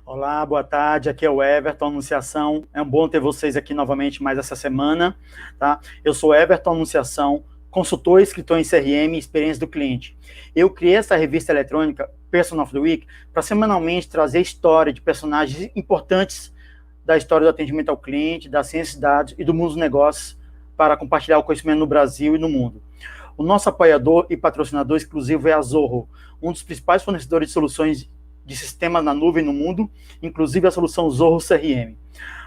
Olá, boa tarde, aqui é o Heverton Anunciação, é um bom ter vocês aqui novamente mais essa semana, tá? Eu sou Heverton Anunciação, consultor e escritor em CRM e experiência do cliente. Eu criei essa revista eletrônica, Person of the Week, para semanalmente trazer história de personagens importantes da história do atendimento ao cliente, da ciência de dados e do mundo dos negócios, para compartilhar o conhecimento no Brasil e no mundo. O nosso apoiador e patrocinador exclusivo é a Zoho, um dos principais fornecedores de soluções de sistemas na nuvem no mundo, inclusive a solução Zoho CRM.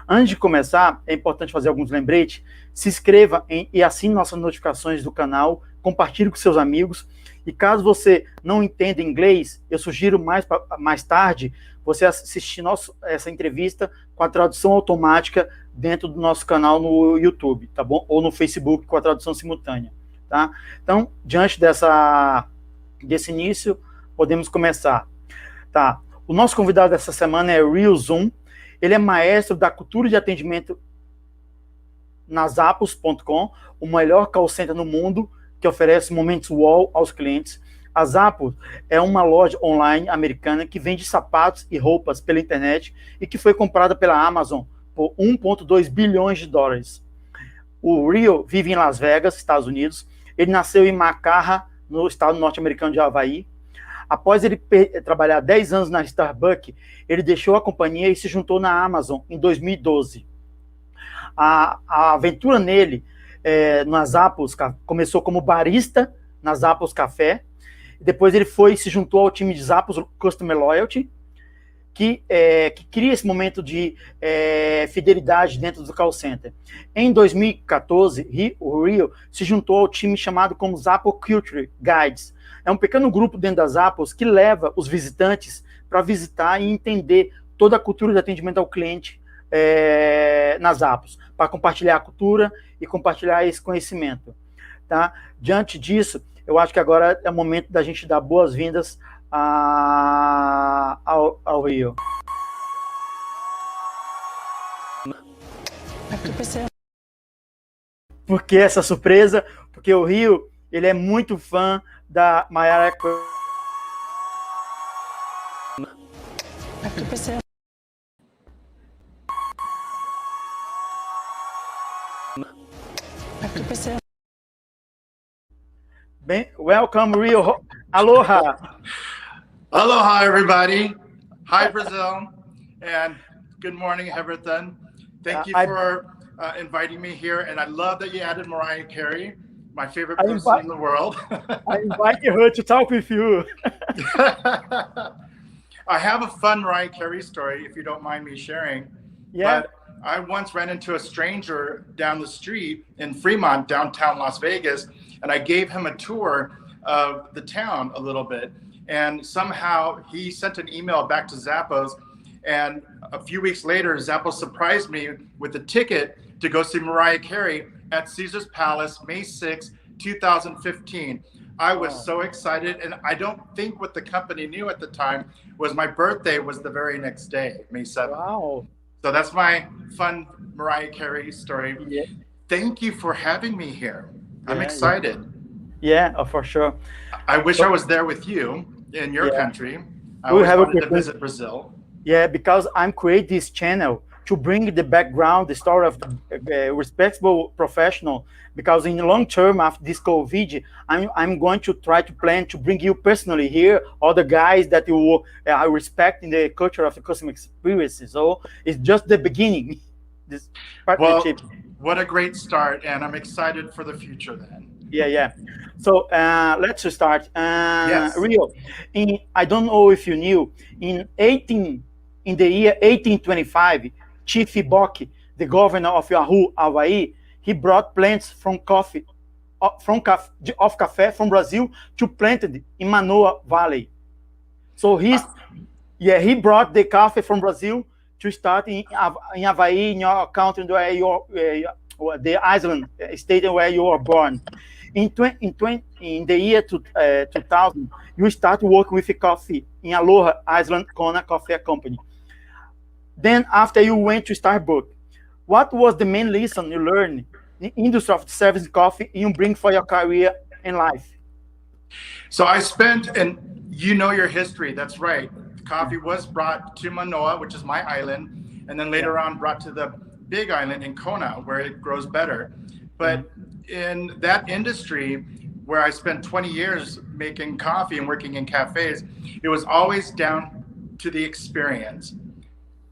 Antes de começar, é importante fazer alguns lembretes. Se inscreva e assine nossas notificações do canal, compartilhe com seus amigos, e caso você não entenda inglês, eu sugiro mais tarde você assistir essa entrevista com a tradução automática dentro do nosso canal no YouTube, tá bom? Ou no Facebook com a tradução simultânea, tá? Então, diante desse início, podemos começar. Tá. O nosso convidado dessa semana é o Zsun. Ele é maestro da cultura de atendimento na Zappos.com, o melhor call center no mundo, que oferece momentos wow aos clientes. A Zappos é uma loja online americana que vende sapatos e roupas pela internet e que foi comprada pela Amazon por 1,2 bilhões de dólares. O Rio vive em Las Vegas, Estados Unidos. Ele nasceu em Macarra, no estado norte-americano de Havaí. Após ele trabalhar 10 anos na Starbucks, ele deixou a companhia e se juntou na Amazon em 2012. A aventura nele, nas Zappos, começou como barista nas Zappos Café, depois ele se juntou ao time de Zappos Customer Loyalty, que cria esse momento de fidelidade dentro do call center. Em 2014, o Rio se juntou ao time chamado como Zappos Culture Guides. É um pequeno grupo dentro das Zappos que leva os visitantes para visitar e entender toda a cultura de atendimento ao cliente nas Zappos, para compartilhar a cultura e compartilhar esse conhecimento. Tá? Diante disso, eu acho que agora é o momento da gente dar boas-vindas ao Rio. Por que essa surpresa? Porque o Rio, ele é muito fã da Mayara. Bem, welcome, Rio. Aloha. Aloha, everybody. Hi, Brazil. And good morning, Heverton. Thank you for inviting me here. And I love that you added Mariah Carey, my favorite person in the world. I invited her to talk with you. I have a fun Mariah Carey story, if you don't mind me sharing. Yeah. But I once ran into a stranger down the street in Fremont, downtown Las Vegas, and I gave him a tour of the town a little bit. And somehow he sent an email back to Zappos. And a few weeks later, Zappos surprised me with a ticket to go see Mariah Carey at Caesar's Palace, May 6, 2015. I was so excited, and I don't think what the company knew at the time was my birthday was the very next day, May 7th. Wow. So that's my fun Mariah Carey story. Yeah. Thank you for having me here. I'm excited. Yeah, for sure. I wish I was there with you in your country. I We always have wanted to visit Brazil. Yeah, because I'm creating this channel to bring the background, the story of the respectable professional, because in the long term after this COVID, I'm going to try to plan to bring you personally here, all the guys that you respect in the culture of the customer experience. So it's just the beginning, this partnership. Well, what a great start, and I'm excited for the future then. Yeah. So let's start. Yes. Rio, I don't know if you knew, in the year 1825, Chief Iboki, the governor of Yahoo, Hawaii, he brought plants of coffee from Brazil to planted in Manoa Valley. So he brought the coffee from Brazil to start in Hawaii, in your country, where the island state where you were born. In the year 2000, you start working with coffee in Aloha Island Kona Coffee Company. Then after you went to Starbucks, what was the main lesson you learned in the industry of service coffee you bring for your career and life? So I spent, and you know your history, that's right. Coffee was brought to Manoa, which is my island, and then later on brought to the big island in Kona, where it grows better. But in that industry, where I spent 20 years making coffee and working in cafes, it was always down to the experience.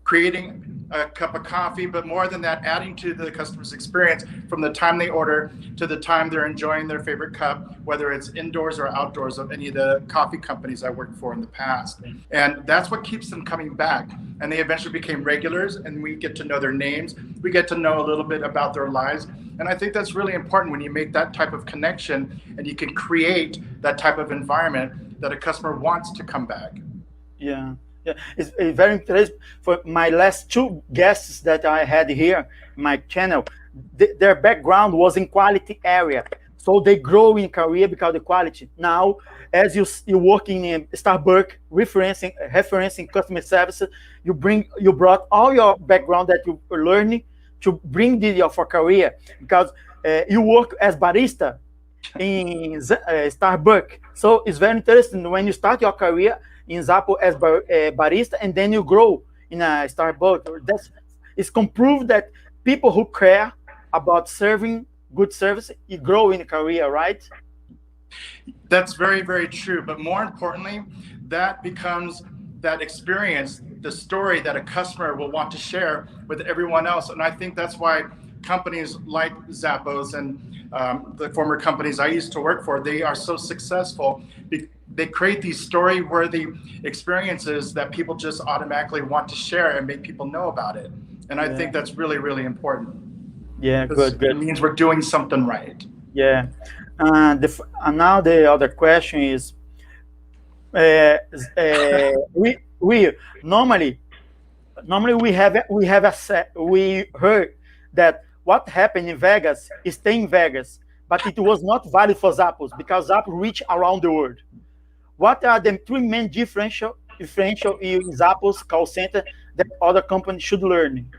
Creating a cup of coffee, but more than that, adding to the customer's experience from the time they order to the time they're enjoying their favorite cup, whether it's indoors or outdoors of any of the coffee companies I worked for in the past. And that's what keeps them coming back. And they eventually became regulars, and we get to know their names. We get to know a little bit about their lives. And I think that's really important when you make that type of connection and you can create that type of environment that a customer wants to come back. Yeah. Yeah, it's very interesting. For my last two guests that I had here, my channel, their background was in quality area, so they grow in career because of the quality. Now, as you working in Starbucks, referencing customer service, you brought all your background that you were learning to bring for career, because you work as barista in Starbucks. So it's very interesting when you start your career in Zappo as barista, and then you grow in a Starbucks. It's proved that people who care about serving good service, you grow in a career, right? That's very, very true. But more importantly, that becomes that experience, the story that a customer will want to share with everyone else. And I think that's why companies like Zappos and the former companies I used to work for, they are so successful. They create these story-worthy experiences that people just automatically want to share and make people know about it. And I think that's really, really important. Yeah, good. It means we're doing something right. Yeah. And now the other question is, we normally we heard that what happened in Vegas stay in Vegas, but it was not valid for Zappos because Zappos reach around the world. What are the three main differential in Zappos call center that other companies should learn?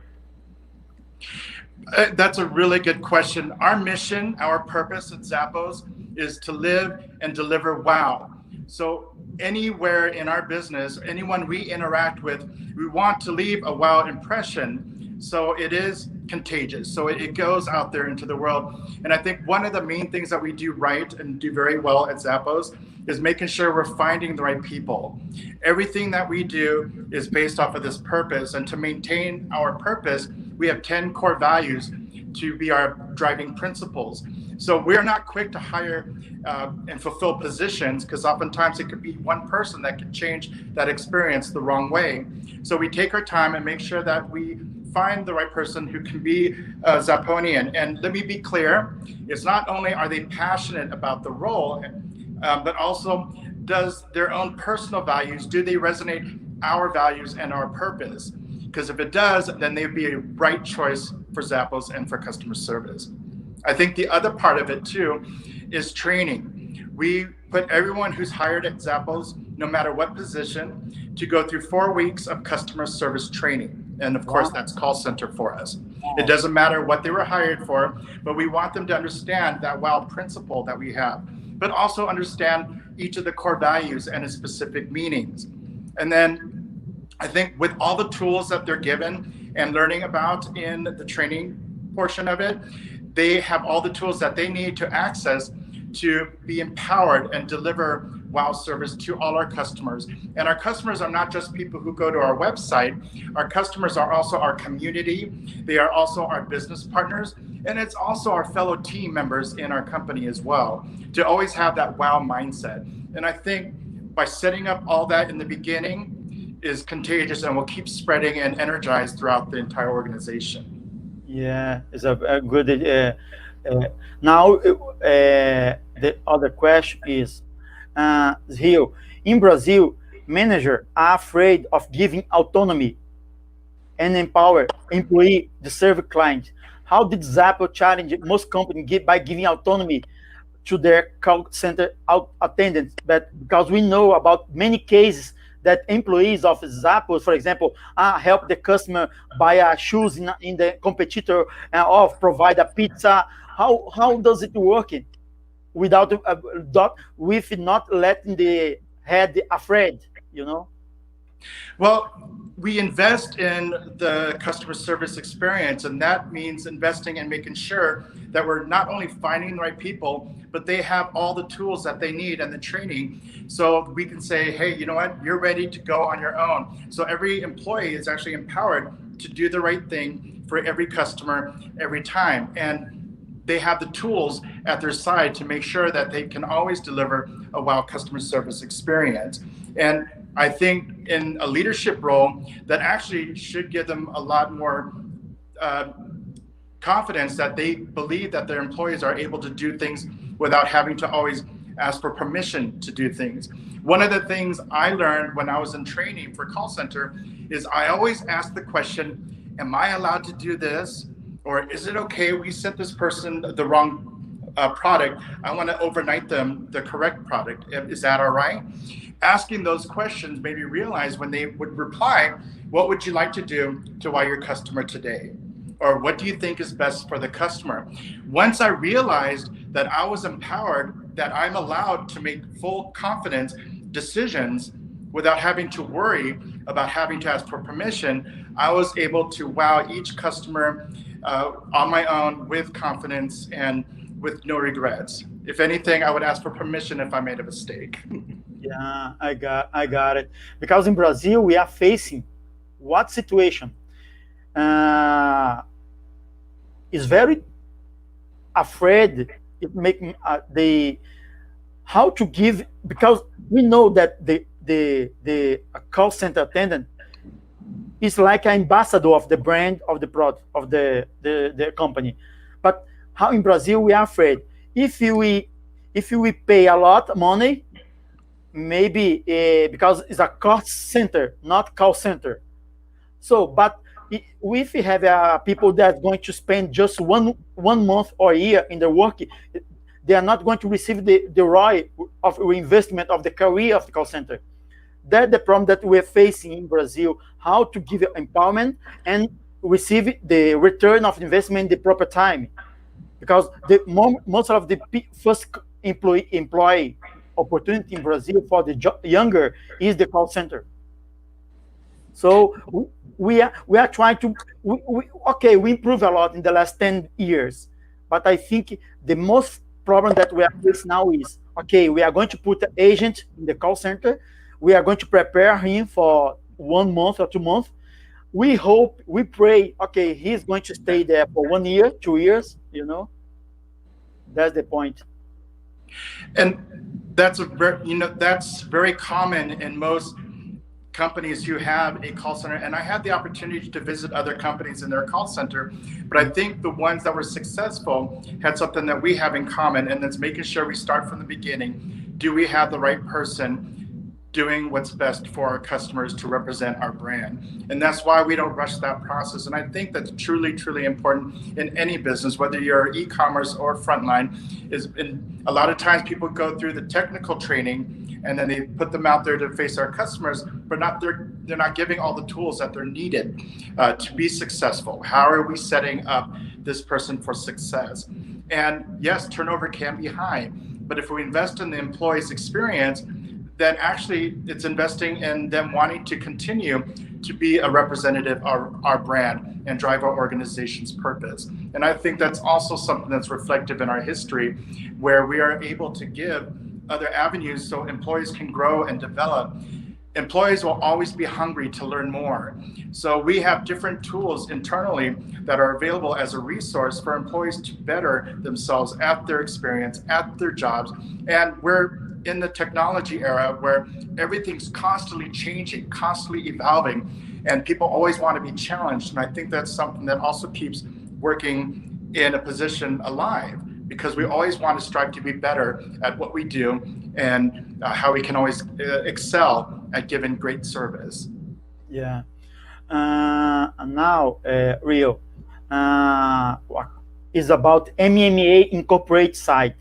That's a really good question. Our mission, our purpose at Zappos is to live and deliver wow. So anywhere in our business, anyone we interact with, we want to leave a wow impression. So it is contagious. So it goes out there into the world. And I think one of the main things that we do right and do very well at Zappos is making sure we're finding the right people. Everything that we do is based off of this purpose. And to maintain our purpose, we have 10 core values to be our driving principles. So we're not quick to hire and fulfill positions, because oftentimes it could be one person that could change that experience the wrong way. So we take our time and make sure that we find the right person who can be a Zapponian. And let me be clear, it's not only are they passionate about the role, but also does their own personal values, do they resonate our values and our purpose? Because if it does, then they'd be a right choice for Zappos and for customer service. I think the other part of it too is training. We put everyone who's hired at Zappos, no matter what position, to go through 4 weeks of customer service training. And of course, that's call center for us. It doesn't matter what they were hired for, but we want them to understand that wow principle that we have, but also understand each of the core values and its specific meanings. And then I think with all the tools that they're given and learning about in the training portion of it, they have all the tools that they need to access to be empowered and deliver wow service to all our customers. And our customers are not just people who go to our website. Our customers are also our community. They are also our business partners. And it's also our fellow team members in our company as well, to always have that wow mindset. And I think by setting up all that in the beginning is contagious and will keep spreading and energized throughout the entire organization. Yeah, it's a good. Now, the other question is here in Brazil, managers are afraid of giving autonomy and empower employee to serve clients. How did Zappos challenge most companies by giving autonomy to their call center attendants? But because we know about many cases that employees of Zappos, for example, help the customer buy shoes in the competitor or provide a pizza. How does it work with not letting the head afraid, you know? Well, we invest in the customer service experience, and that means investing in making sure that we're not only finding the right people, but they have all the tools that they need and the training, so we can say, hey, you know what, you're ready to go on your own. So every employee is actually empowered to do the right thing for every customer every time. And they have the tools at their side to make sure that they can always deliver a wow customer service experience. And I think in a leadership role, that actually should give them a lot more confidence that they believe that their employees are able to do things without having to always ask for permission to do things. One of the things I learned when I was in training for call center is I always ask the question, am I allowed to do this? Or is it okay, we sent this person the wrong product, I want to overnight them the correct product. Is that all right? Asking those questions made me realize when they would reply, what would you like to do to wow your customer today? Or what do you think is best for the customer? Once I realized that I was empowered, that I'm allowed to make full confidence decisions without having to worry about having to ask for permission, I was able to wow each customer on my own with confidence and with no regrets. If anything, I would ask for permission if I made a mistake. Yeah, I got it. Because in Brazil, we are facing what situation? Is very afraid. It make how to give, because we know that the call center attendant is like an ambassador of the brand, of the product, of the company. But how in Brazil we are afraid if we pay a lot of money, maybe because it's a cost center, not call center. So, but if we have people that are going to spend just one month or a year in the work, they are not going to receive the ROI of investment of the career of the call center. That's the problem that we're facing in Brazil, how to give empowerment and receive the return of investment in the proper time. Because most of the first employee opportunity in Brazil for the younger is the call center. So we are trying to, we improve a lot in the last 10 years, but I think the most problem that we are facing now is, okay, we are going to put an agent in the call center, we are going to prepare him for 1 month or 2 months. We hope, we pray, okay, he's going to stay there for 1 year, 2 years, That's the point. And that's that's very common in most companies who have a call center. And I had the opportunity to visit other companies in their call center, but I think the ones that were successful had something that we have in common, and that's making sure we start from the beginning. Do we have the right person doing what's best for our customers to represent our brand? And that's why we don't rush that process. And I think that's truly, truly important in any business, whether you're e-commerce or frontline. A lot of times people go through the technical training and then they put them out there to face our customers, but they're not giving all the tools that they're needed to be successful. How are we setting up this person for success? And yes, turnover can be high, but if we invest in the employee's experience, then actually it's investing in them wanting to continue to be a representative of our brand and drive our organization's purpose. And I think that's also something that's reflective in our history, where we are able to give other avenues so employees can grow and develop. Employees will always be hungry to learn more. So we have different tools internally that are available as a resource for employees to better themselves at their experience, at their jobs. And we're in the technology era where everything's constantly changing, constantly evolving, and people always want to be challenged. And I think that's something that also keeps working in a position alive, because we always want to strive to be better at what we do and how we can always excel at giving great service. Yeah. Now, Rio, is about MMA Incorporate site.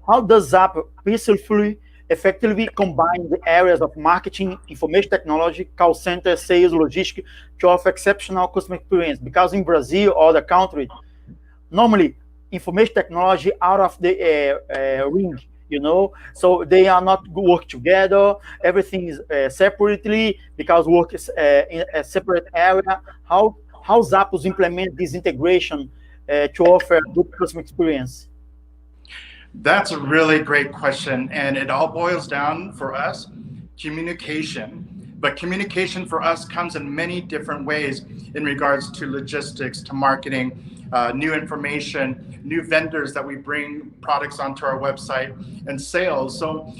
How does Zap peacefully, effectively combine the areas of marketing, information technology, call center, sales, logistics to offer exceptional customer experience? Because in Brazil or the country, normally information technology out of the ring so they are not work together. Everything is separately because work is in a separate area. How Zappos implement this integration to offer a good customer experience? That's a really great question, and it all boils down for us communication. But communication for us comes in many different ways in regards to logistics, to marketing, new information, new vendors that we bring products onto our website, and sales. So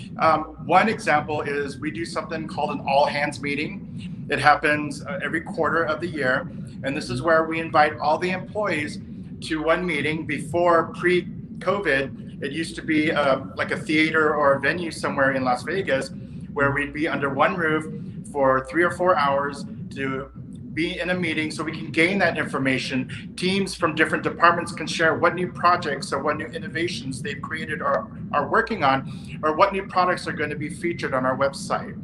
one example is we do something called an all hands meeting. It happens every quarter of the year. And this is where we invite all the employees to one meeting. Before pre-COVID, it used to be like a theater or a venue somewhere in Las Vegas where we'd be under one roof for 3 or 4 hours to be in a meeting so we can gain that information. Teams from different departments can share what new projects or what new innovations they've created or are working on, or what new products are going to be featured on our website.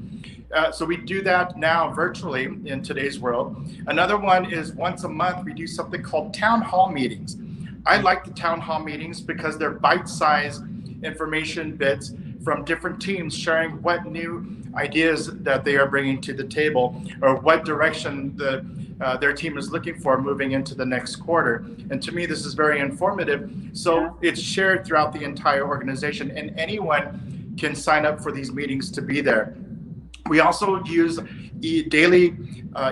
So we do that now virtually in today's world. Another one is once a month, we do something called town hall meetings. I like the town hall meetings because they're bite-sized information bits from different teams sharing what new ideas that they are bringing to the table, or what direction their team is looking for moving into the next quarter. And to me, this is very informative. So it's shared throughout the entire organization, and anyone can sign up for these meetings to be there. We also use daily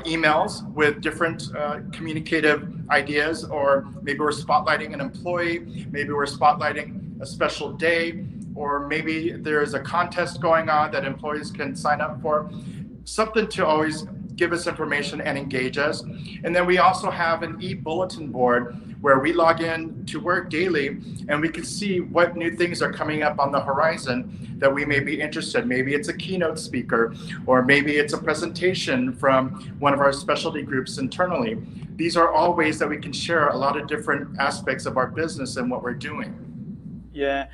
emails with different communicative ideas, or maybe we're spotlighting an employee, maybe we're spotlighting a special day, or maybe there's a contest going on that employees can sign up for. Something to always give us information and engage us. And then we also have an e-bulletin board where we log in to work daily, and we can see what new things are coming up on the horizon that we may be interested. Maybe it's a keynote speaker, or maybe it's a presentation from one of our specialty groups internally. These are all ways that we can share a lot of different aspects of our business and what we're doing. Yeah,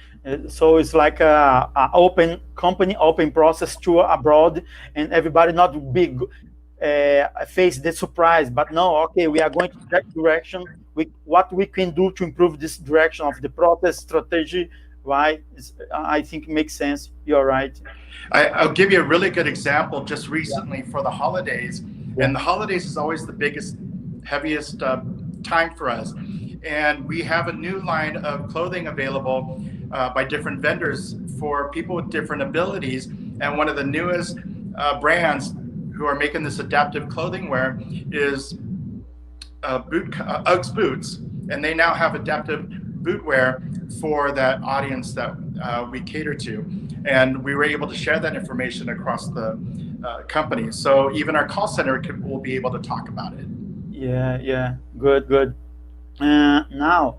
so it's like a open company, open process to abroad, and everybody not big face the surprise, but no, okay, we are going to that direction. What we can do to improve this direction of the process strategy, right? I think it makes sense. You're right. I'll give you a really good example just recently for the holidays. And the holidays is always the biggest, heaviest time for us. And we have a new line of clothing available by different vendors for people with different abilities. And one of the newest brands who are making this adaptive clothing wear is Uggs boots. And they now have adaptive boot wear for that audience that we cater to. And we were able to share that information across the company. So even our call center will be able to talk about it. Yeah, good. Now,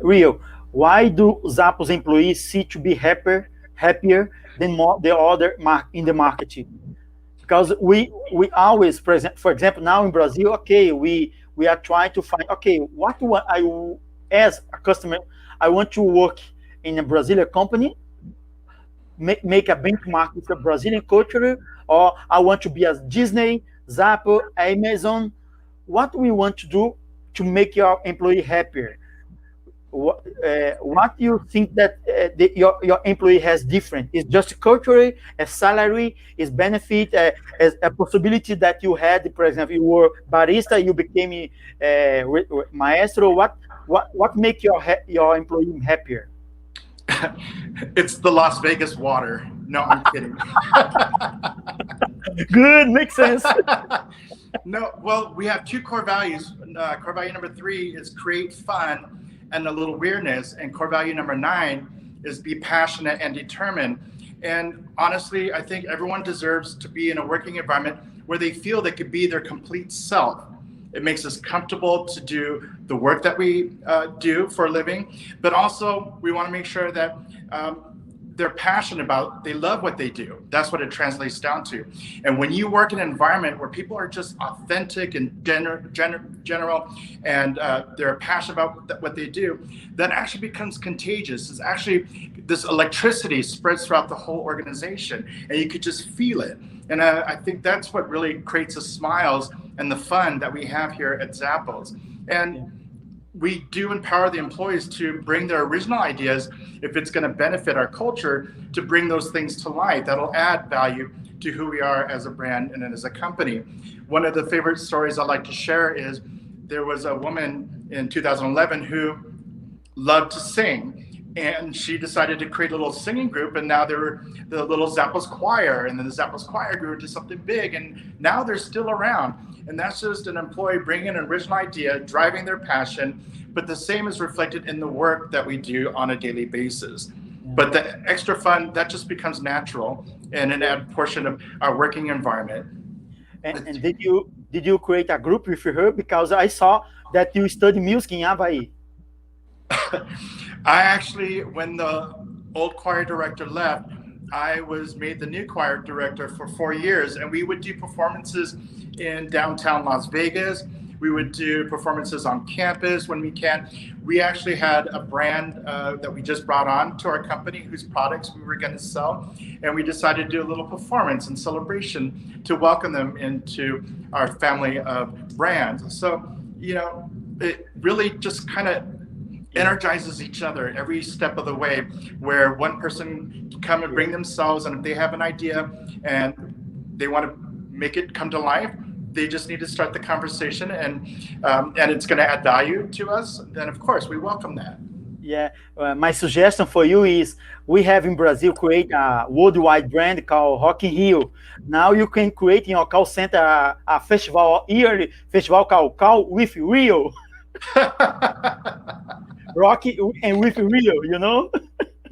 Rio, why do Zappos employees seem to be happier than the other in the marketing? Because we always present, for example, now in Brazil, okay, we are trying to find, okay, what do I, as a customer, I want to work in a Brazilian company, make a benchmark with the Brazilian culture, or I want to be as Disney, Zappos, Amazon. What we want to do to make your employee happier? What do you think that your employee has different? Is just culturally, a salary, is benefit, as a possibility that you had, for example, you were barista, you became maestro. What make your employee happier? It's the Las Vegas water. No, I'm kidding. Good, makes sense. No, well, we have 2 core values. Core value number 3 is create fun and a little weirdness. And core value number 9 is be passionate and determined. And honestly, I think everyone deserves to be in a working environment where they feel they could be their complete self. It makes us comfortable to do the work that we do for a living, but also we want to make sure that they're passionate about, they love what they do. That's what it translates down to. And when you work in an environment where people are just authentic and general, and they're passionate about what they do, that actually becomes contagious. It's actually, this electricity spreads throughout the whole organization, and you could just feel it. And I think that's what really creates the smiles and the fun that we have here at Zappos. And we do empower the employees to bring their original ideas if it's going to benefit our culture, to bring those things to light that'll add value to who we are as a brand and as a company. One of the favorite stories I'd like to share is there was a woman in 2011 who loved to sing, and she decided to create a little singing group, and now they're the little Zappos choir, and then the Zappos choir grew into something big, and now they're still around. And that's just an employee bringing an original idea, driving their passion, but the same is reflected in the work that we do on a daily basis. But the extra fun, that just becomes natural and an added portion of our working environment. And did you create a group with her? Because I saw that you study music in Hawaii. I actually, when the old choir director left, I was made the new choir director for 4 years, and we would do performances in downtown Las Vegas. We would do performances on campus when we can. We actually had a brand that we just brought on to our company whose products we were going to sell, and we decided to do a little performance and celebration to welcome them into our family of brands. So, you know, it really just kind of energizes each other every step of the way, where one person can come and bring themselves, and if they have an idea and they want to make it come to life, they just need to start the conversation, and it's going to add value to us. Then of course we welcome that. Yeah, my suggestion for you is we have in Brazil create a worldwide brand called Rock in Rio. Now you can create in your call center a festival, yearly festival called Call with Rio. Rocky and with Rio, you know.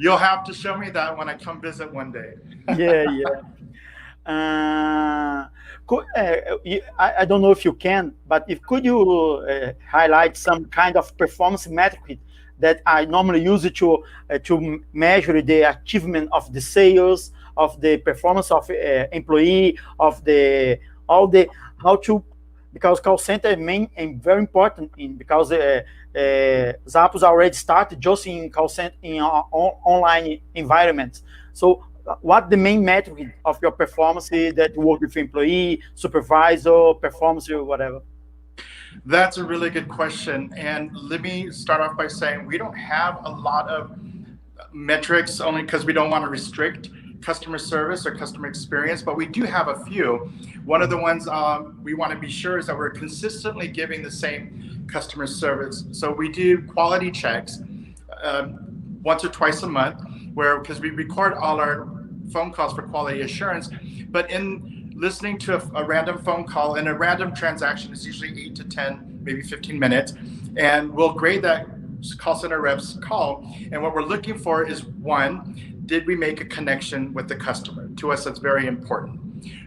You'll have to show me that when I come visit one day. Yeah. I don't know if you can, but could you highlight some kind of performance metric that I normally use it to measure the achievement of the sales, of the performance of employee, of because call center main and very important because Zappos already started just in call center in online environments. So what the main metric of your performance is that you work with employee, supervisor, performance, or whatever? That's a really good question. And let me start off by saying we don't have a lot of metrics, only because we don't want to restrict customer service or customer experience, but we do have a few. One of the ones we want to be sure is that we're consistently giving the same customer service. So we do quality checks once or twice a month, because we record all our phone calls for quality assurance, but in listening to a random phone call, and a random transaction is usually 8 to 10, maybe 15 minutes, and we'll grade that call center rep's call. And what we're looking for is, one, did we make a connection with the customer? To us, that's very important.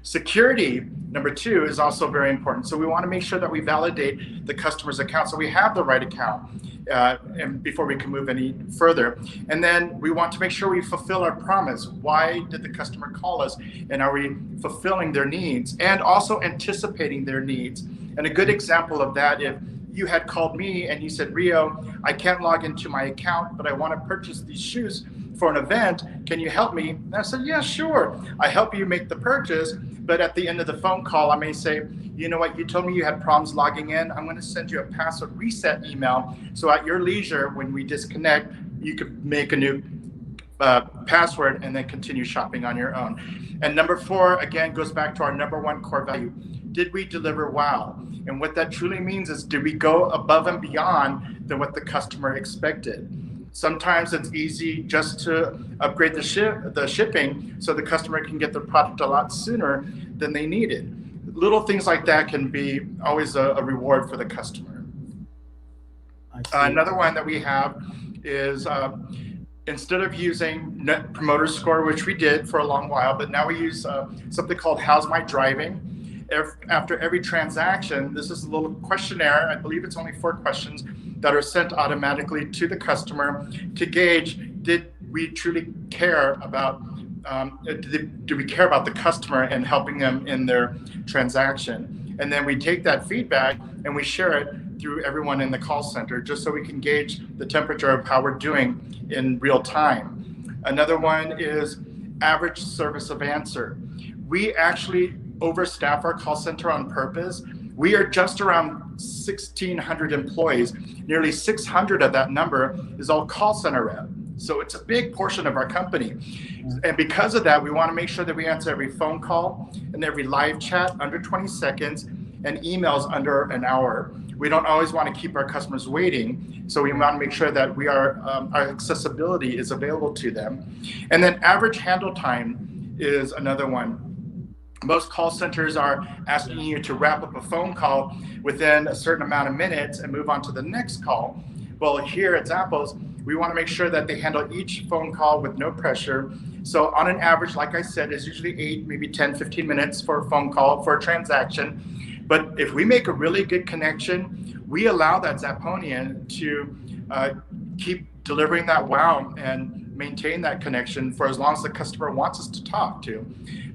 Security, number two, is also very important. So we want to make sure that we validate the customer's account, so we have the right account, and before we can move any further. And then we want to make sure we fulfill our promise. Why did the customer call us? And are we fulfilling their needs? And also anticipating their needs. And a good example of that, if you had called me and you said, Rio, I can't log into my account, but I want to purchase these shoes for an event. Can you help me? And I said, yeah, sure. I help you make the purchase. But at the end of the phone call, I may say, you know what, you told me you had problems logging in. I'm going to send you a password reset email. So at your leisure, when we disconnect, you could make a new password and then continue shopping on your own. And number four, again, goes back to our number one core value. Did we deliver wow? And what that truly means is, did we go above and beyond than what the customer expected? Sometimes it's easy just to upgrade the shipping so the customer can get their product a lot sooner than they needed. Little things like that can be always a reward for the customer. Another one that we have is instead of using Net Promoter Score, which we did for a long while, but now we use something called How's My Driving? After every transaction, this is a little questionnaire. I believe it's only 4 questions that are sent automatically to the customer to gauge, did we truly care about, do we care about the customer and helping them in their transaction? And then we take that feedback and we share it through everyone in the call center, just so we can gauge the temperature of how we're doing in real time. Another one is average service of answer. We actually overstaff our call center on purpose, We are just around 1,600 employees. Nearly 600 of that number is all call center rep. So it's a big portion of our company. And because of that, we want to make sure that we answer every phone call and every live chat under 20 seconds and emails under an hour. We don't always want to keep our customers waiting. So we want to make sure that we are, our accessibility is available to them. And then average handle time is another one. Most call centers are asking you to wrap up a phone call within a certain amount of minutes and move on to the next call. Well, here at Zappos, we want to make sure that they handle each phone call with no pressure. So on an average, like I said, is usually 8, maybe 10, 15 minutes for a phone call, for a transaction. But if we make a really good connection, we allow that Zapponian to keep delivering that wow and maintain that connection for as long as the customer wants us to talk to.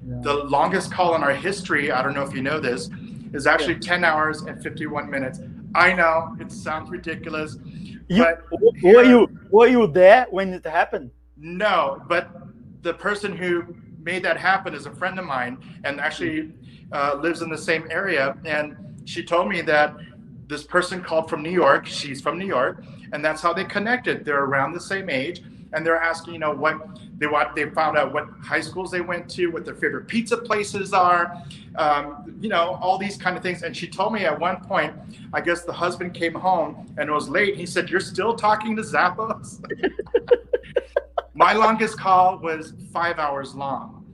Yeah. The longest call in our history, I don't know if you know this, is actually 10 hours and 51 minutes. I know it sounds ridiculous. Were you there when it happened? No, but the person who made that happen is a friend of mine and actually lives in the same area. And she told me that this person called from New York. She's from New York, and that's how they connected. They're around the same age, and they're asking, you know, what they want. They found out what high schools they went to, what their favorite pizza places are, you know, all these kind of things. And she told me at one point, I guess the husband came home and it was late. He said, "You're still talking to Zappos?" My longest call was 5 hours long.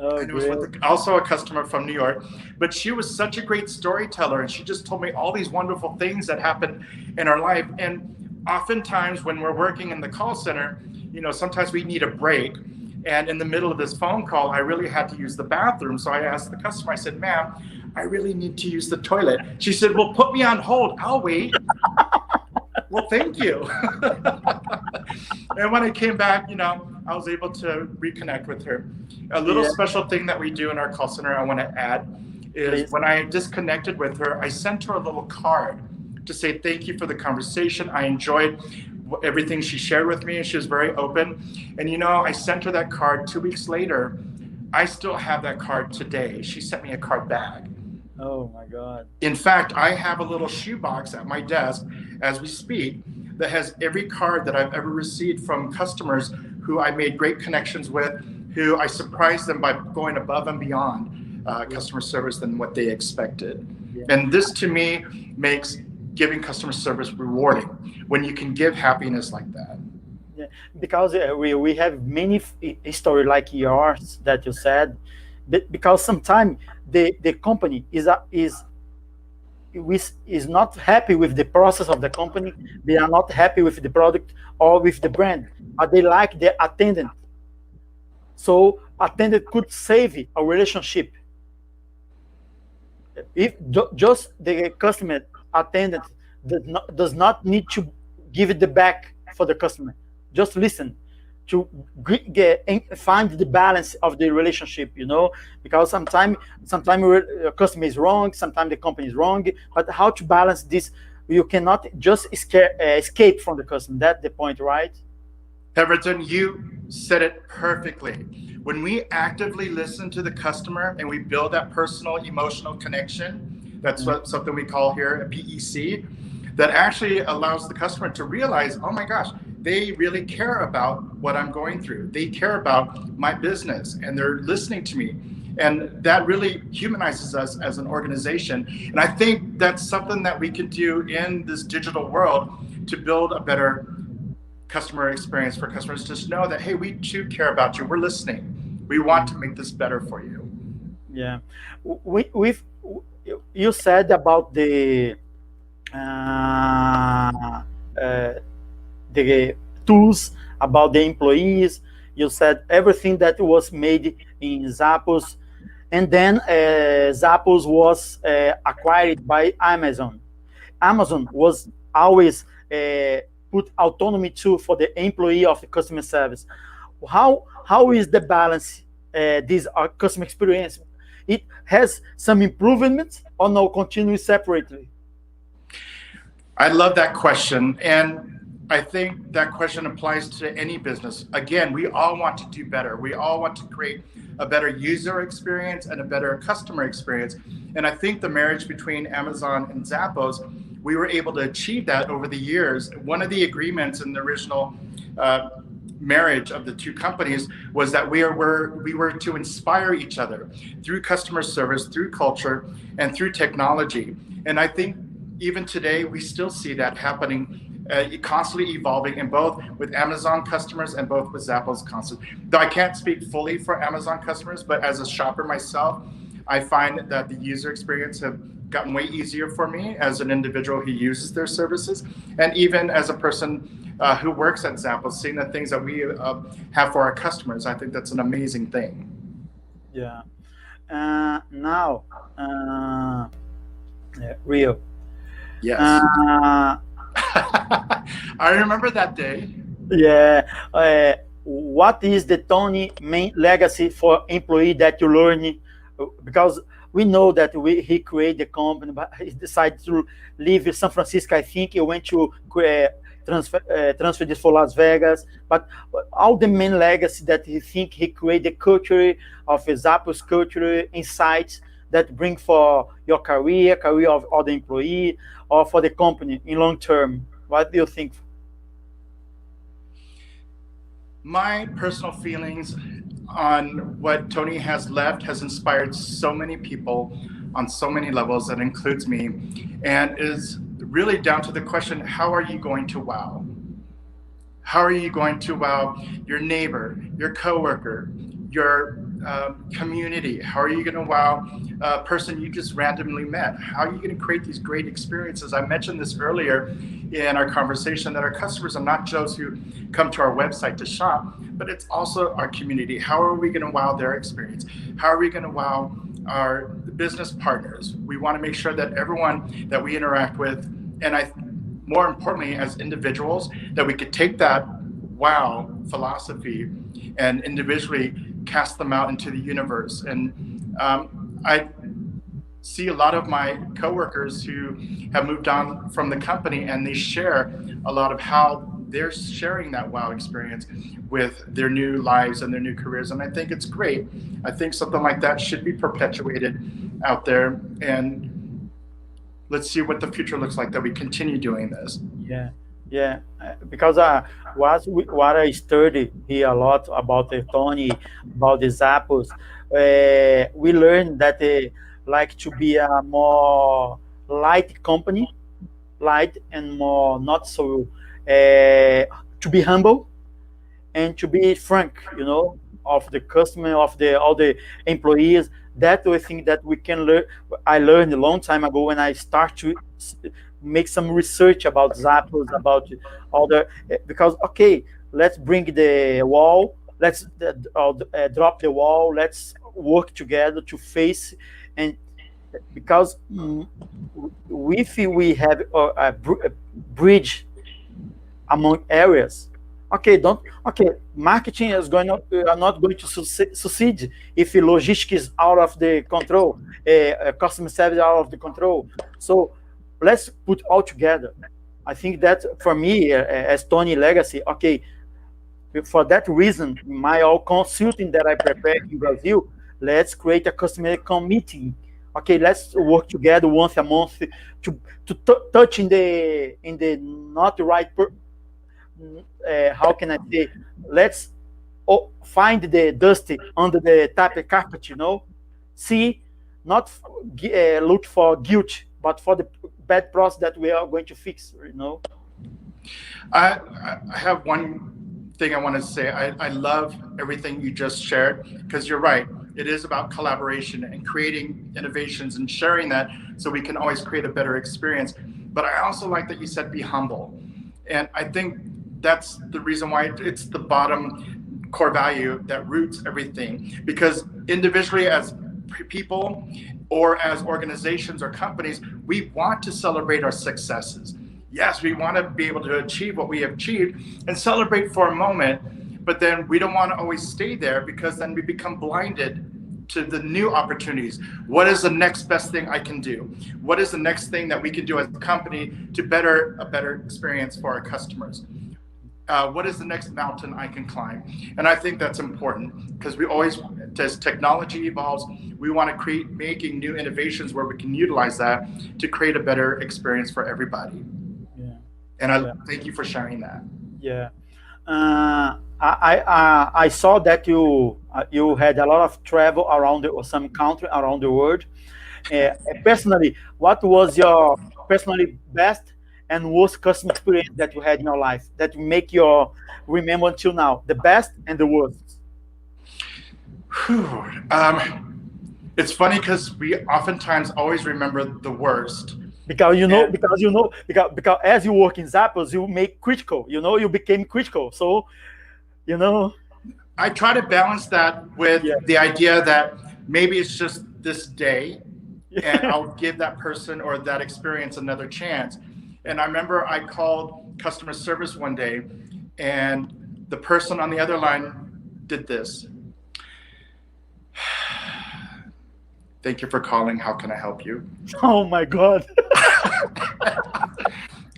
Oh, and it was with also a customer from New York, but she was such a great storyteller, and she just told me all these wonderful things that happened in our life. And oftentimes when we're working in the call center, you know, sometimes we need a break. And in the middle of this phone call, I really had to use the bathroom. So I asked the customer, I said, "Ma'am, I really need to use the toilet." She said, "Well, put me on hold. I'll wait." Well, thank you. And when I came back, you know, I was able to reconnect with her. A little special thing that we do in our call center I want to add is when I disconnected with her, I sent her a little card to say thank you for the conversation. I enjoyed everything she shared with me, and she was very open. And you know, I sent her that card 2 weeks later. I still have that card today. She sent me a card back. Oh my God. In fact, I have a little shoebox at my desk as we speak that has every card that I've ever received from customers who I made great connections with, who I surprised them by going above and beyond customer service than what they expected. Yeah. And this to me makes giving customer service rewarding when you can give happiness like that. Yeah, because we have many stories like yours that you said, because sometimes the company is not happy with the process of the company. They are not happy with the product or with the brand, but they like the attendant. So attendant could save a relationship. If just the customer attendant does not need to give it the back for the customer. Just listen to find the balance of the relationship, you know, because sometimes a customer is wrong, sometimes the company is wrong, but how to balance this? You cannot just escape from the customer. That's the point, right? Heverton, you said it perfectly. When we actively listen to the customer and we build that personal emotional connection, that's something we call here a PEC, that actually allows the customer to realize, oh my gosh, they really care about what I'm going through. They care about my business and they're listening to me. And that really humanizes us as an organization. And I think that's something that we can do in this digital world to build a better customer experience for customers. Just know that, hey, we too care about you. We're listening. We want to make this better for you. Yeah. You said about the tools, about the employees. You said everything that was made in Zappos, and then Zappos was acquired by Amazon. Amazon was always put autonomy too for the employee of the customer service. How is the balance this customer experience? It has some improvements or no, continue separately? I love that question. And I think that question applies to any business. Again, we all want to do better. We all want to create a better user experience and a better customer experience. And I think the marriage between Amazon and Zappos, we were able to achieve that over the years. One of the agreements in the original marriage of the two companies was that we were to inspire each other through customer service, through culture, and through technology. And I think even today, we still see that happening, constantly evolving in both with Amazon customers and both with Zappos customers. Though I can't speak fully for Amazon customers, but as a shopper myself, I find that the user experience have gotten way easier for me as an individual who uses their services, and even as a person who works at Zappos, seeing the things that we have for our customers. I think that's an amazing thing. Yeah. Now, Rio. Yes. I remember that day. Yeah. What is the Tony main legacy for employee that you learn? Because we know that he created the company, but he decided to leave San Francisco. I think he went to transfer this for Las Vegas. But all the main legacy that he think he created, the culture of Zappos culture, insights that bring for your career of other employee, or for the company in long term. What do you think? My personal feelings on what Tony has left has inspired so many people on so many levels, that includes me, and is really down to the question, how are you going to wow? How are you going to wow your neighbor, your coworker, your community? How are you going to wow a person you just randomly met? How are you going to create these great experiences? I mentioned this earlier in our conversation, that our customers are not just who come to our website to shop, but it's also our community. How are we going to wow their experience? How are we going to wow our business partners? We want to make sure that everyone that we interact with, and more importantly, as individuals, that we could take that wow philosophy and individually cast them out into the universe. And I see a lot of my coworkers who have moved on from the company, and they share a lot of how they're sharing that wow experience with their new lives and their new careers. And I think it's great. I think something like that should be perpetuated out there. And let's see what the future looks like, that we continue doing this. Yeah, because what I studied here a lot about Tony, about the Zappos, we learned that they like to be a more light company, light and more not so, to be humble and to be frank, of the customer, of all the employees. That we think that we can learn. I learned a long time ago when I start to make some research about Zappos, about all the, because okay, let's bring the wall, let's drop the wall, let's work together to face, and because we feel we have a bridge among areas. Marketing is not going to succeed if logistics is out of the control, customer service out of the control. So let's put all together. I think that for me, as Tony legacy, for that reason, my all consulting that I prepared in Brazil, let's create a customer meeting. Let's work together once a month to touch in the not right. How can I say? Let's find the dust under the carpet. See, not look for guilt, but for the bad process that we are going to fix. I have one thing I want to say. I love everything you just shared, because you're right. It is about collaboration and creating innovations and sharing that, so we can always create a better experience. But I also like that you said be humble. And I think that's the reason why it's the bottom core value that roots everything. Because individually, as people or as organizations or companies, we want to celebrate our successes. Yes, we want to be able to achieve what we have achieved and celebrate for a moment, but then we don't want to always stay there, because then we become blinded to the new opportunities. What is the next best thing I can do? What is the next thing that we can do as a company to better a better experience for our customers? What is the next mountain I can climb? And I think that's important because we always, as technology evolves, we want to create making new innovations where we can utilize that to create a better experience for everybody. Yeah. And I thank you for sharing that. Yeah. I saw that you had a lot of travel around some country around the world. Personally, what was your personally best and worst customer experience that you had in your life that make you remember until now? The best and the worst. It's funny because we oftentimes always remember the worst. Because as you work in Zappos, you make critical. You became critical. So, I try to balance that with the idea that maybe it's just this day, and I'll give that person or that experience another chance. And I remember I called customer service one day, and the person on the other line did this. Thank you for calling. How can I help you? Oh my God.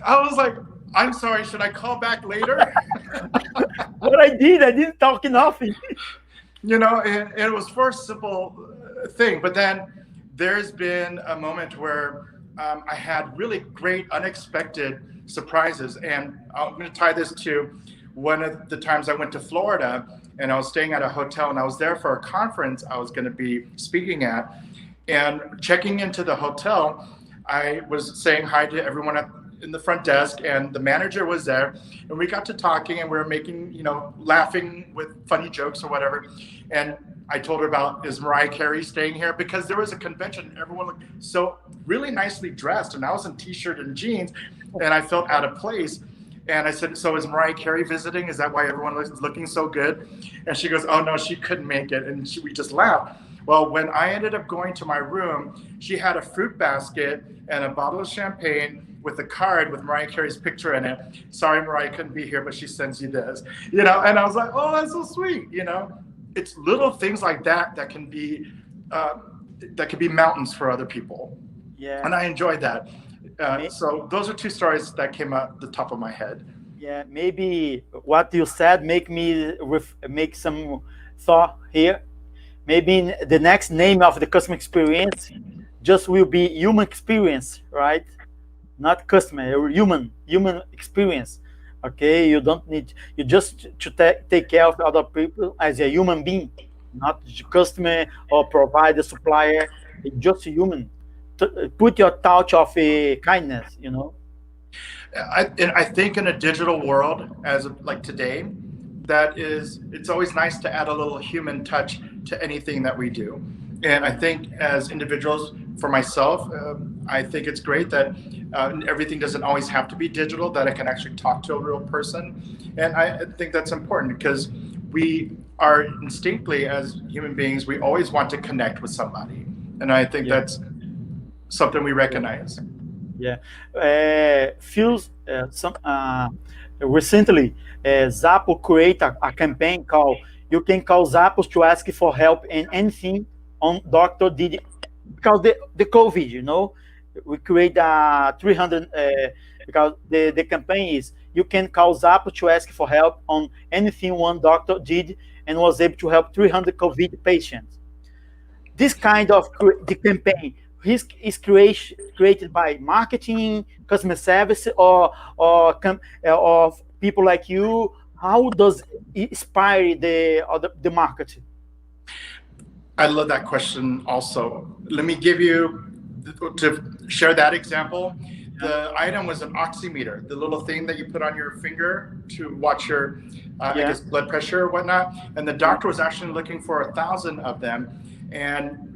I was like, I'm sorry, should I call back later? What I didn't talk enough. And it was for a simple thing. But then there's been a moment where I had really great, unexpected surprises. And I'm going to tie this to one of the times I went to Florida, and I was staying at a hotel, and I was there for a conference I was going to be speaking at. And checking into the hotel, I was saying hi to everyone in the front desk, and the manager was there, and we got to talking, and we were making, laughing with funny jokes or whatever. And I told her about, is Mariah Carey staying here? Because there was a convention, everyone looked so really nicely dressed, and I was in t-shirt and jeans, and I felt out of place. And I said, so is Mariah Carey visiting? Is that why everyone was looking so good? And she goes, oh no, she couldn't make it. And we just laughed. Well, when I ended up going to my room, she had a fruit basket and a bottle of champagne with a card with Mariah Carey's picture in it. Sorry, Mariah couldn't be here, but she sends you this, and I was like, oh, that's so sweet. It's little things like that that can be mountains for other people. Yeah. And I enjoyed that. So those are two stories that came up the top of my head. Yeah, maybe what you said make some thought here. Maybe the next name of the customer experience just will be human experience, right? Not customer, human experience. Okay, you just to take care of other people as a human being, not the customer or provider, supplier, just a human. Put your touch of kindness, I think in a digital world like today, it's always nice to add a little human touch to anything that we do. And I think as individuals, for myself, I think it's great that everything doesn't always have to be digital, that I can actually talk to a real person. And I think that's important because we are instinctively, as human beings, we always want to connect with somebody. And I think that's something we recognize. Yeah. Recently, Zappos created a campaign called "You Can Call Zappos to Ask for Help in Anything on Doctor Did," because the COVID, we create 300 because the campaign is "You can call Zappos to ask for help on anything one doctor did and was able to help 300 COVID patients." This kind of the campaign is created by marketing, customer service, or people like you. How does it inspire the marketing? I love that question also. Let me give you, to share that example. The item was an oximeter, the little thing that you put on your finger to watch your, I guess, blood pressure or whatnot. And the doctor was actually looking for 1,000 of them. And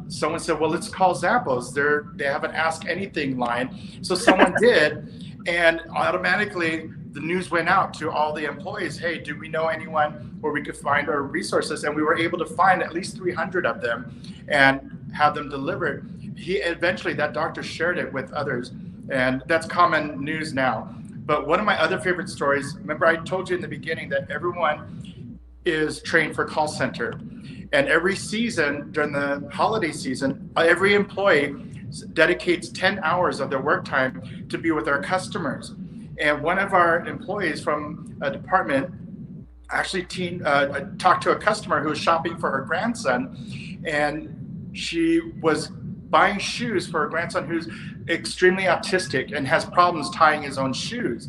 someone said, well, let's call Zappos. They have an Ask Anything line. So someone did, and automatically the news went out to all the employees. Hey, do we know anyone where we could find our resources? And we were able to find at least 300 of them and have them delivered. Eventually, that doctor shared it with others, and that's common news now. But one of my other favorite stories, remember I told you in the beginning that everyone is trained for call center. And every season, during the holiday season, every employee dedicates 10 hours of their work time to be with our customers. And one of our employees from a department actually talked to a customer who was shopping for her grandson, and she was buying shoes for her grandson who's extremely autistic and has problems tying his own shoes.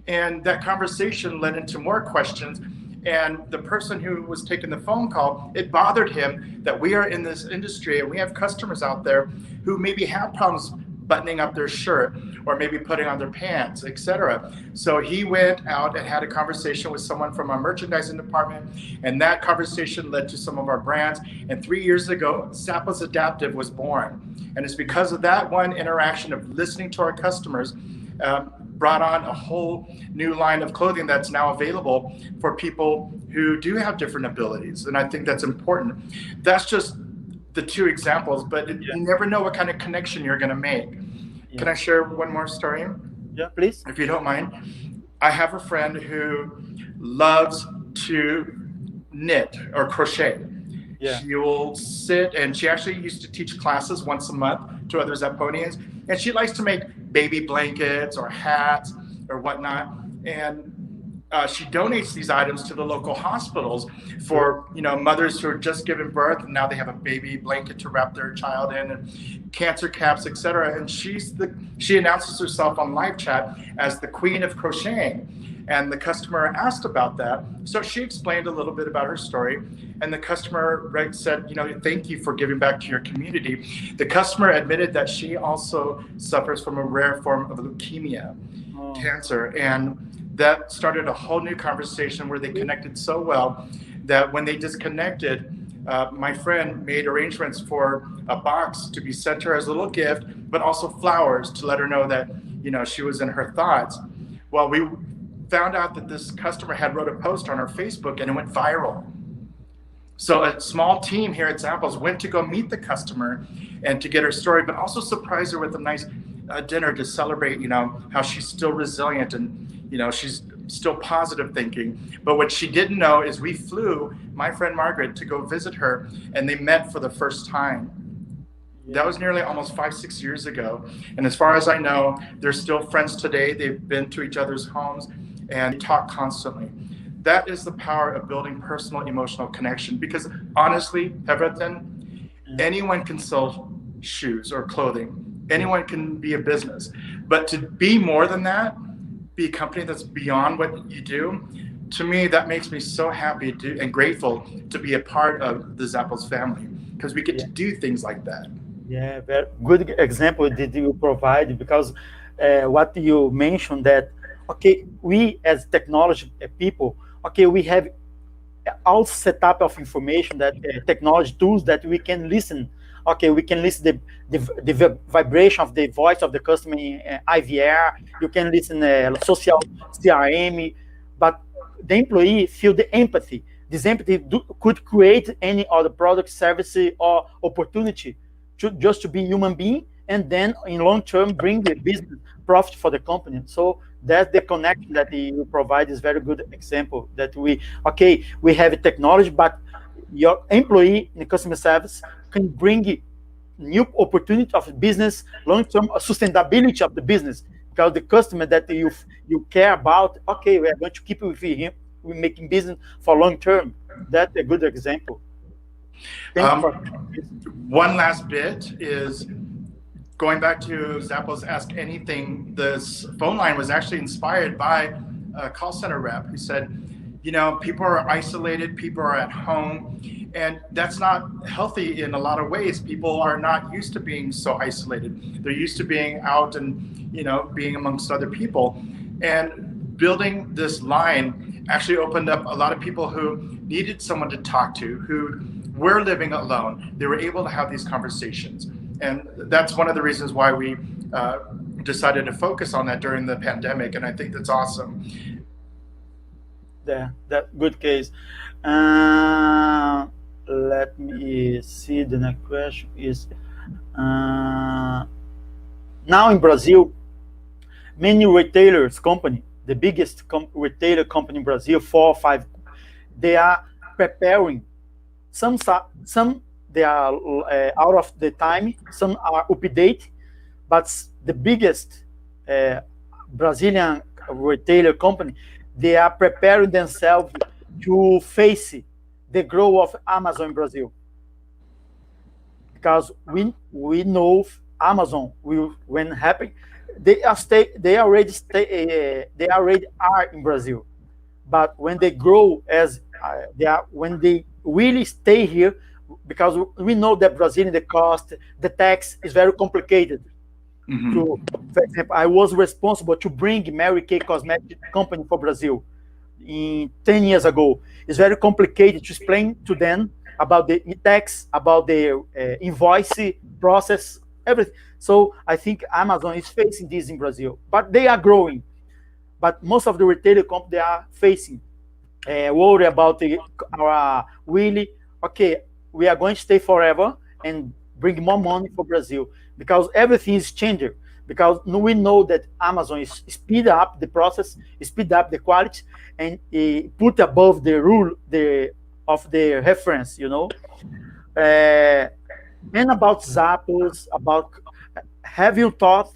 And that conversation led into more questions. And the person who was taking the phone call, it bothered him that we are in this industry and we have customers out there who maybe have problems buttoning up their shirt or maybe putting on their pants, etc. So he went out and had a conversation with someone from our merchandising department, and that conversation led to some of our brands. And 3 years ago, Zappos Adaptive was born. And it's because of that one interaction of listening to our customers, brought on a whole new line of clothing that's now available for people who do have different abilities. And I think that's important. That's just the two examples, but you never know what kind of connection you're going to make. Yeah. Can I share one more story? Yeah, please. If you don't mind. I have a friend who loves to knit or crochet. Yeah. She will sit, and she actually used to teach classes once a month to other Zapponians, and she likes to make baby blankets or hats or whatnot. And she donates these items to the local hospitals for, mothers who are just giving birth and now they have a baby blanket to wrap their child in, and cancer caps, etc. And she announces herself on live chat as the queen of crocheting. And the customer asked about that. So she explained a little bit about her story. And the customer said, thank you for giving back to your community. The customer admitted that she also suffers from a rare form of leukemia, cancer. And that started a whole new conversation where they connected so well that when they disconnected, my friend made arrangements for a box to be sent her as a little gift, but also flowers to let her know that, she was in her thoughts. Well, we found out that this customer had wrote a post on her Facebook and it went viral. So a small team here at Zappos went to go meet the customer and to get her story, but also surprise her with a nice dinner to celebrate, how she's still resilient and, she's still positive thinking. But what she didn't know is we flew my friend Margaret to go visit her, and they met for the first time. That was nearly almost 5-6 years ago. And as far as I know, they're still friends today. They've been to each other's homes and talk constantly. That is the power of building personal emotional connection, because honestly, Heverton, anyone can sell shoes or clothing. Anyone can be a business. But to be more than that, be a company that's beyond what you do, to me, that makes me so happy and grateful to be a part of the Zappos family, because we get to do things like that. Yeah, very good example did you provide, because what you mentioned that, okay, we as technology people, okay, we have all setup of information that technology tools that we can listen. Okay, we can listen the vibration of the voice of the customer in IVR. You can listen social CRM, but the employee feel the empathy. This empathy could create any other product, service, or opportunity just to be human being, and then in long term bring the business profit for the company. So that's the connection that you provide is very good example that we have technology, but your employee in customer service can bring new opportunity of business, long-term sustainability of the business, because the customer that you care about, okay, we are going to keep with him, we're making business for long-term. That's a good example. One last bit is going back to Zappos Ask Anything. This phone line was actually inspired by a call center rep who said, people are isolated, people are at home, and that's not healthy in a lot of ways. People are not used to being so isolated. They're used to being out and, being amongst other people. And building this line actually opened up a lot of people who needed someone to talk to, who were living alone. They were able to have these conversations. And that's one of the reasons why we decided to focus on that during the pandemic. And I think that's awesome. Yeah, that good case. Let me see. The next question is now in Brazil, many retailers company, the biggest retailer company in Brazil, 4 or 5, they are preparing Some they are out of the time, some are update, but the biggest Brazilian retailer company, they are preparing themselves to face the growth of Amazon in Brazil. Because we know Amazon will, when happen, they already are in Brazil. But when they grow as when they really stay here, because we know that Brazil, the cost, the tax is very complicated. Mm-hmm. So, for example, I was responsible to bring Mary Kay Cosmetic Company for Brazil in 10 years ago. It's very complicated to explain to them about the tax, about the invoice process, everything. So I think Amazon is facing this in Brazil, but they are growing. But most of the retailer companies, they are facing worry about our really, okay, we are going to stay forever and bring more money for Brazil, because everything is changing. Because we know that Amazon is speed up the process, speed up the quality, and put above the rule of the reference, you know. And about Zappos, have you thought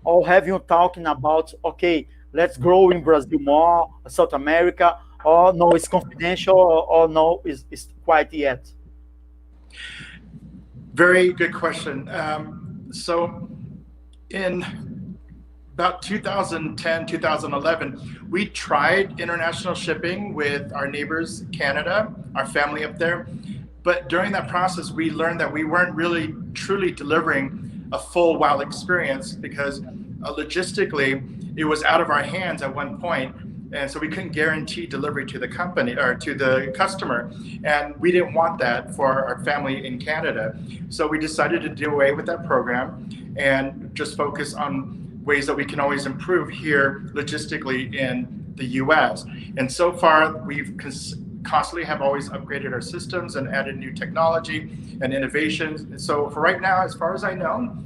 or have you talking about, okay, let's grow in Brazil more, South America, or no, it's confidential, or no, it's quite yet? Very good question. So in about 2010, 2011, we tried international shipping with our neighbors, Canada, our family up there. But during that process, we learned that we weren't really truly delivering a full wow experience, because logistically, it was out of our hands at one point. And so we couldn't guarantee delivery to the company or to the customer. And we didn't want that for our family in Canada. So we decided to do away with that program and just focus on ways that we can always improve here logistically in the US. And so far, we've constantly have always upgraded our systems and added new technology and innovations. And so for right now, as far as I know,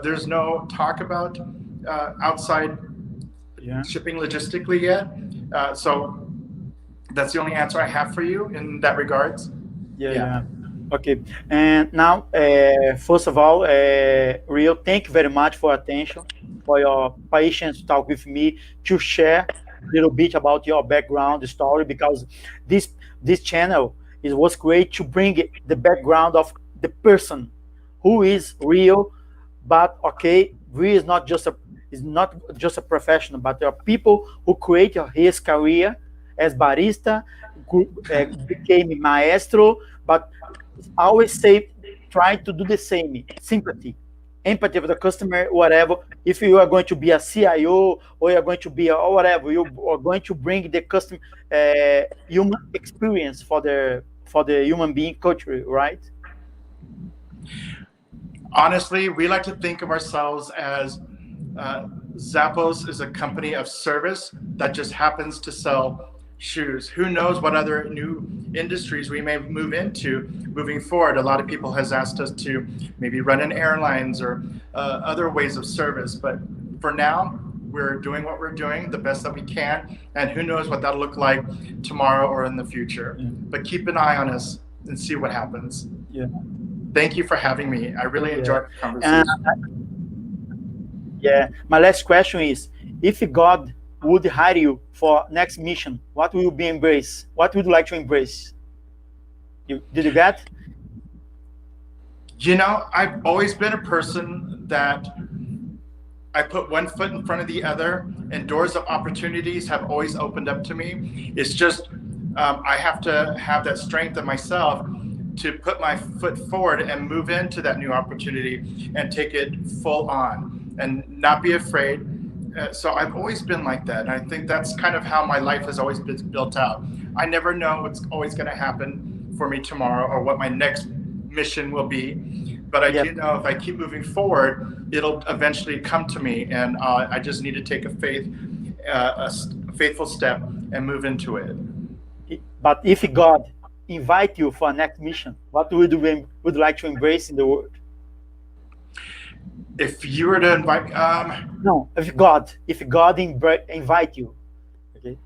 there's no talk about outside shipping logistically yet. So that's the only answer I have for you in that regards. Yeah. Okay. And now, first of all, Rio, thank you very much for attention, for your patience to talk with me, to share a little bit about your background story, because this channel was great to bring the background of the person who is Rio, but okay, Rio is not just a professional, but there are people who create his career as barista, became maestro, but always try to do the same, sympathy, empathy for the customer, whatever. If you are going to be a CIO or you're going to be or whatever, you are going to bring the customer human experience for the human being culture, right? Honestly, we like to think of ourselves as Zappos is a company of service that just happens to sell shoes. Who knows what other new industries we may move into moving forward. A lot of people has asked us to maybe run in airlines or other ways of service. But for now, we're doing what we're doing the best that we can. And who knows what that'll look like tomorrow or in the future. But keep an eye on us and see what happens. Yeah. Thank you for having me. I really enjoyed the conversation. My last question is, if God would hire you for next mission, what will you be embrace? What would you like to embrace? Did you get? You know, I've always been a person that I put one foot in front of the other, and doors of opportunities have always opened up to me. It's just I have to have that strength in myself to put my foot forward and move into that new opportunity and take it full on and not be afraid. So I've always been like that. And I think that's kind of how my life has always been built out. I never know what's always going to happen for me tomorrow or what my next mission will be. But I do know if I keep moving forward, it'll eventually come to me. And I just need to take a faithful step and move into it. But if God invite you for a next mission, what would you like to embrace in the world? If you were to invite no, if God invite you, okay.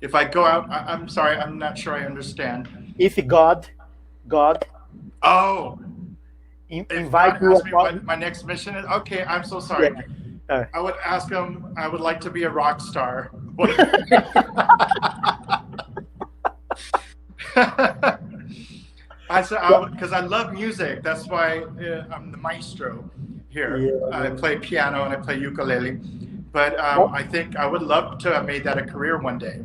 If I go out, I'm sorry, I'm not sure I understand. If God God. Oh. Invite you. Ask me what my next mission is. Okay, I'm so sorry. Yeah. I would ask him. I would like to be a rock star. I said because I love music. That's why I'm the maestro here. Yeah. I play piano and I play ukulele. But I think I would love to have made that a career one day.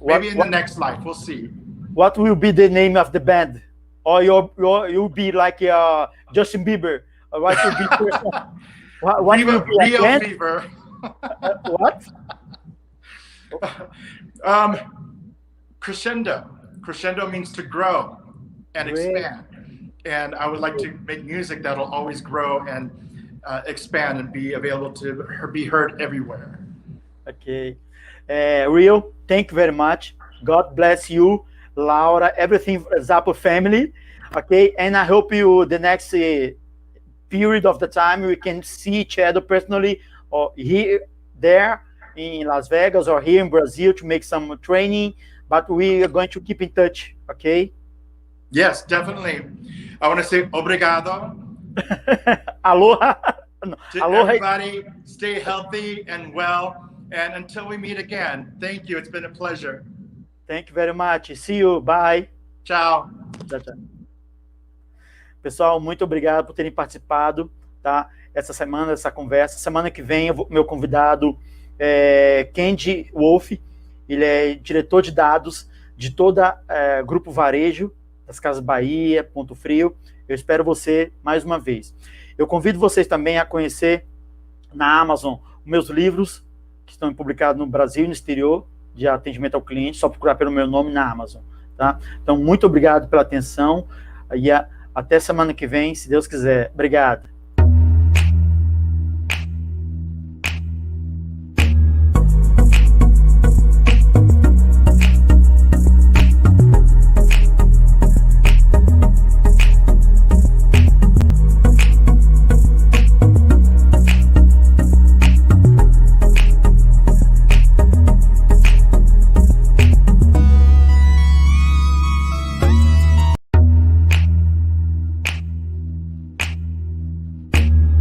Maybe in the next life. We'll see. What will be the name of the band? Or you'll be like Justin Bieber? What will be? what will be Rio Fever. What? Crescendo. Crescendo means to grow and expand. And I would like to make music that'll always grow and expand and be available to be heard everywhere. Okay. Rio, thank you very much. God bless you, Laura, everything for Zappo family. Okay. And I hope you, the next period of the time, we can see each other personally or here, there in Las Vegas or here in Brazil to make some training. But we are going to keep in touch. Okay. Yes, definitely. I want to say obrigado. Aloha. Aloha. Everybody, stay healthy and well. And until we meet again, thank you. It's been a pleasure. Thank you very much. See you. Bye. Tchau. Tchau, tchau. Pessoal, muito obrigado por terem participado, tá? Essa semana, dessa conversa. Semana que vem, meu convidado é Kendi Wolf. Ele é diretor de dados de toda Grupo Varejo, das Casas Bahia, Ponto Frio. Eu espero você mais uma vez. Eu convido vocês também a conhecer na Amazon meus livros, que estão publicados no Brasil e no exterior, de atendimento ao cliente, só procurar pelo meu nome na Amazon. Tá? Então, muito obrigado pela atenção e até semana que vem, se Deus quiser. Obrigado.